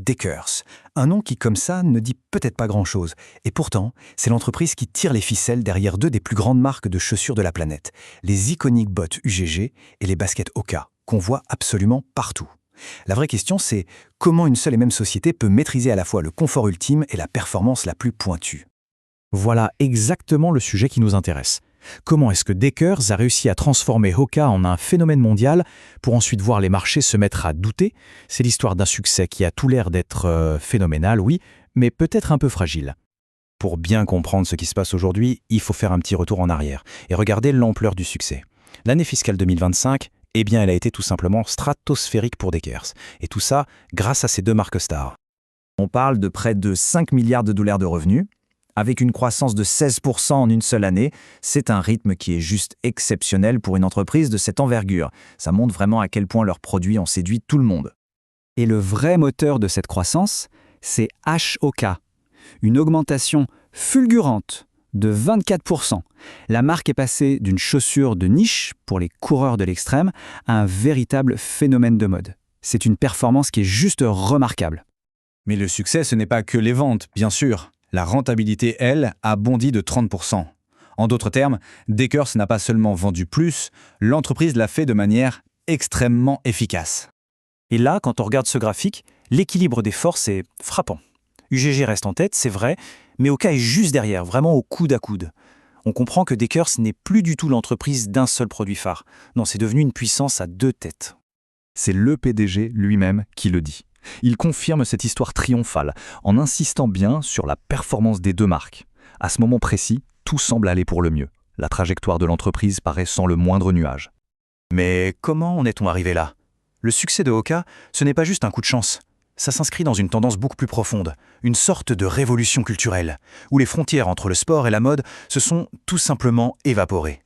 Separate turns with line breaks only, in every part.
Deckers. Un nom qui, comme ça, ne dit peut-être pas grand-chose. Et pourtant, c'est l'entreprise qui tire les ficelles derrière deux des plus grandes marques de chaussures de la planète, les iconiques bottes UGG et les baskets Hoka, qu'on voit absolument partout. La vraie question, c'est comment une seule et même société peut maîtriser à la fois le confort ultime et la performance la plus pointue.
Voilà exactement le sujet qui nous intéresse. Comment est-ce que Deckers a réussi à transformer Hoka en un phénomène mondial pour ensuite voir les marchés se mettre à douter? C'est l'histoire d'un succès qui a tout l'air d'être phénoménal, oui, mais peut-être un peu fragile. Pour bien comprendre ce qui se passe aujourd'hui, il faut faire un petit retour en arrière et regarder l'ampleur du succès. L'année fiscale 2025, eh bien, elle a été tout simplement stratosphérique pour Deckers. Et tout ça grâce à ces deux marques stars.
On parle de près de 5 milliards de dollars de revenus. Avec une croissance de 16% en une seule année, c'est un rythme qui est juste exceptionnel pour une entreprise de cette envergure. Ça montre vraiment à quel point leurs produits ont séduit tout le monde.
Et le vrai moteur de cette croissance, c'est Hoka. Une augmentation fulgurante de 24%. La marque est passée d'une chaussure de niche pour les coureurs de l'extrême à un véritable phénomène de mode. C'est une performance qui est juste remarquable.
Mais le succès, ce n'est pas que les ventes, bien sûr. La rentabilité, elle, a bondi de 30%. En d'autres termes, Deckers n'a pas seulement vendu plus, l'entreprise l'a fait de manière extrêmement efficace.
Et là, quand on regarde ce graphique, l'équilibre des forces est frappant. UGG reste en tête, c'est vrai, mais Hoka est juste derrière, vraiment au coude à coude. On comprend que Deckers n'est plus du tout l'entreprise d'un seul produit phare. Non, c'est devenu une puissance à deux têtes.
C'est le PDG lui-même qui le dit. Il confirme cette histoire triomphale en insistant bien sur la performance des deux marques. À ce moment précis, tout semble aller pour le mieux. La trajectoire de l'entreprise paraît sans le moindre nuage.
Mais comment en est-on arrivé là? Le succès de Hoka, ce n'est pas juste un coup de chance. Ça s'inscrit dans une tendance beaucoup plus profonde, une sorte de révolution culturelle, où les frontières entre le sport et la mode se sont tout simplement évaporées.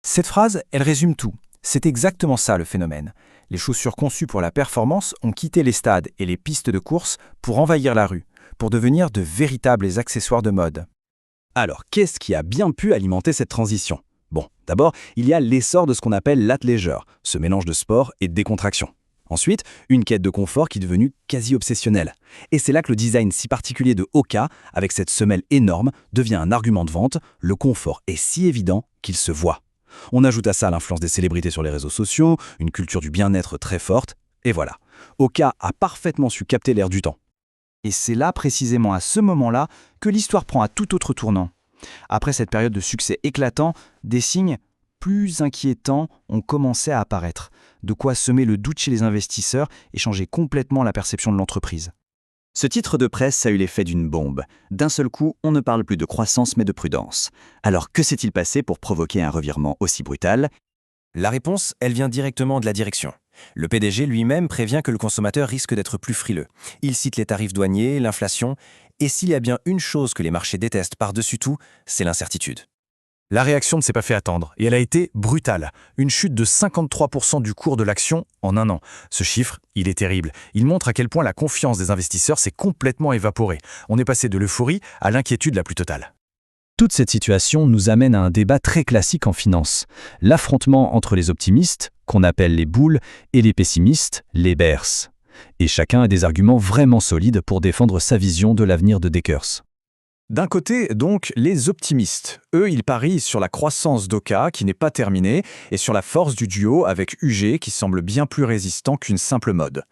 Cette phrase, elle résume tout. C'est exactement ça le phénomène. Les chaussures conçues pour la performance ont quitté les stades et les pistes de course pour envahir la rue, pour devenir de véritables accessoires de mode.
Alors, qu'est-ce qui a bien pu alimenter cette transition? Bon, d'abord, il y a l'essor de ce qu'on appelle l'athleisure, ce mélange de sport et de décontraction. Ensuite, une quête de confort qui est devenue quasi obsessionnelle. Et c'est là que le design si particulier de Hoka, avec cette semelle énorme, devient un argument de vente. Le confort est si évident qu'il se voit. On ajoute à ça l'influence des célébrités sur les réseaux sociaux, une culture du bien-être très forte, et voilà. Hoka a parfaitement su capter l'air du temps.
Et c'est là, précisément à ce moment-là, que l'histoire prend un tout autre tournant. Après cette période de succès éclatant, des signes plus inquiétants ont commencé à apparaître, de quoi semer le doute chez les investisseurs et changer complètement la perception de l'entreprise.
Ce titre de presse a eu l'effet d'une bombe. D'un seul coup, on ne parle plus de croissance mais de prudence. Alors que s'est-il passé pour provoquer un revirement aussi brutal?
La réponse, elle vient directement de la direction. Le PDG lui-même prévient que le consommateur risque d'être plus frileux. Il cite les tarifs douaniers, l'inflation, et s'il y a bien une chose que les marchés détestent par-dessus tout, c'est l'incertitude.
La réaction ne s'est pas fait attendre, et elle a été brutale. Une chute de 53% du cours de l'action en un an. Ce chiffre, il est terrible. Il montre à quel point la confiance des investisseurs s'est complètement évaporée. On est passé de l'euphorie à l'inquiétude la plus totale.
Toute cette situation nous amène à un débat très classique en finance. L'affrontement entre les optimistes, qu'on appelle les bulls, et les pessimistes, les bears. Et chacun a des arguments vraiment solides pour défendre sa vision de l'avenir de Deckers.
D'un côté, donc, les optimistes. Eux, ils parient sur la croissance d'Hoka, qui n'est pas terminée, et sur la force du duo avec UG, qui semble bien plus résistant qu'une simple mode.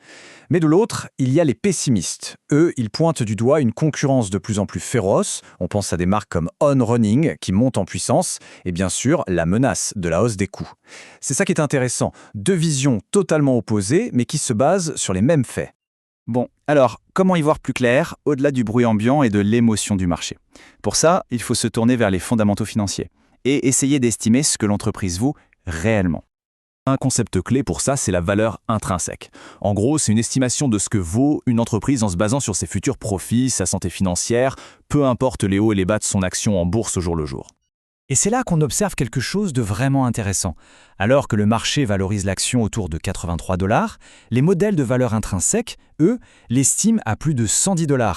Mais de l'autre, il y a les pessimistes. Eux, ils pointent du doigt une concurrence de plus en plus féroce. On pense à des marques comme On Running, qui montent en puissance, et bien sûr, la menace de la hausse des coûts. C'est ça qui est intéressant. Deux visions totalement opposées, mais qui se basent sur les mêmes faits.
Bon, alors, comment y voir plus clair, au-delà du bruit ambiant et de l'émotion du marché? Pour ça, il faut se tourner vers les fondamentaux financiers et essayer d'estimer ce que l'entreprise vaut réellement.
Un concept clé pour ça, c'est la valeur intrinsèque. En gros, c'est une estimation de ce que vaut une entreprise en se basant sur ses futurs profits, sa santé financière, peu importe les hauts et les bas de son action en bourse au jour le jour.
Et c'est là qu'on observe quelque chose de vraiment intéressant. Alors que le marché valorise l'action autour de 83 $, les modèles de valeur intrinsèque, eux, l'estiment à plus de 110 $.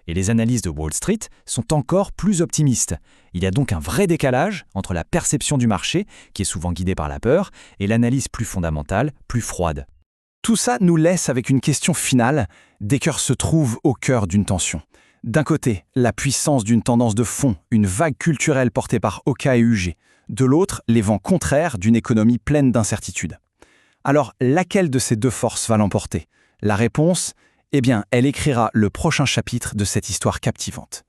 Et les analyses de Wall Street sont encore plus optimistes. Il y a donc un vrai décalage entre la perception du marché, qui est souvent guidée par la peur, et l'analyse plus fondamentale, plus froide. Tout ça nous laisse avec une question finale. Decker se trouve au cœur d'une tension. D'un côté, la puissance d'une tendance de fond, une vague culturelle portée par Hoka et UG. De l'autre, les vents contraires d'une économie pleine d'incertitudes. Alors, laquelle de ces deux forces va l'emporter? La réponse, eh bien, elle écrira le prochain chapitre de cette histoire captivante.